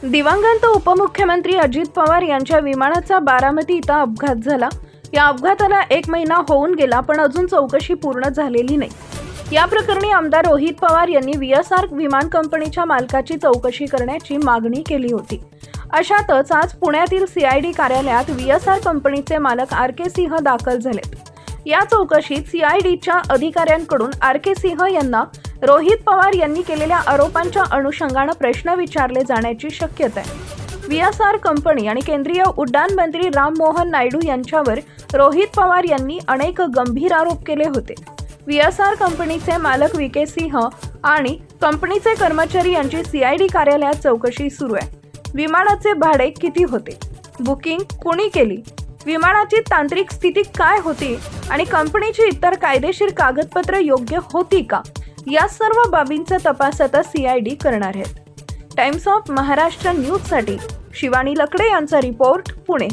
दिवंगत उपमुख्यमंत्री अजित पवार यांच्या विमानाचा बारामती इथं अपघात झाला। या अपघाताला 1 महिना होऊन गेला, पण अजून चौकशी पूर्ण झालेली नाही। या प्रकरणी आमदार रोहित पवार यांनी VSR विमान कंपनीच्या मालकाची चौकशी करण्याची मागणी केली होती। अशातच आज पुण्यातील CID कार्यालयात VSR कंपनीचे मालक RK सिंह दाखल झालेत। या चौकशीत CIDच्या अधिकाऱ्यांकडून RK सिंह यांना रोहित पवार यांनी केलेल्या आरोपांच्या अनुषंगाने प्रश्न विचारले जाण्याची शक्यता आहे। VSR कंपनी आणि केंद्रीय उड्डाण मंत्री राम मोहन नायडू यांच्यावर रोहित पवार यांनी अनेक गंभीर आरोप केले होते। VSR कंपनीचे मालक VK सिंह आणि कंपनीचे कर्मचारी यांची CID कार्यालयात चौकशी सुरू आहे। विमानाचे भाडे किती होते, बुकिंग कोणी केली, विमानाची तांत्रिक स्थिती काय होती आणि कंपनीची इतर कायदेशीर कागदपत्रे योग्य होती का, या सर्व बाबींचा तपास आता CID करणार आहे। टाइम्स ऑफ महाराष्ट्र न्यूजसाठी शिवानी लकडे यांचा रिपोर्ट, पुणे।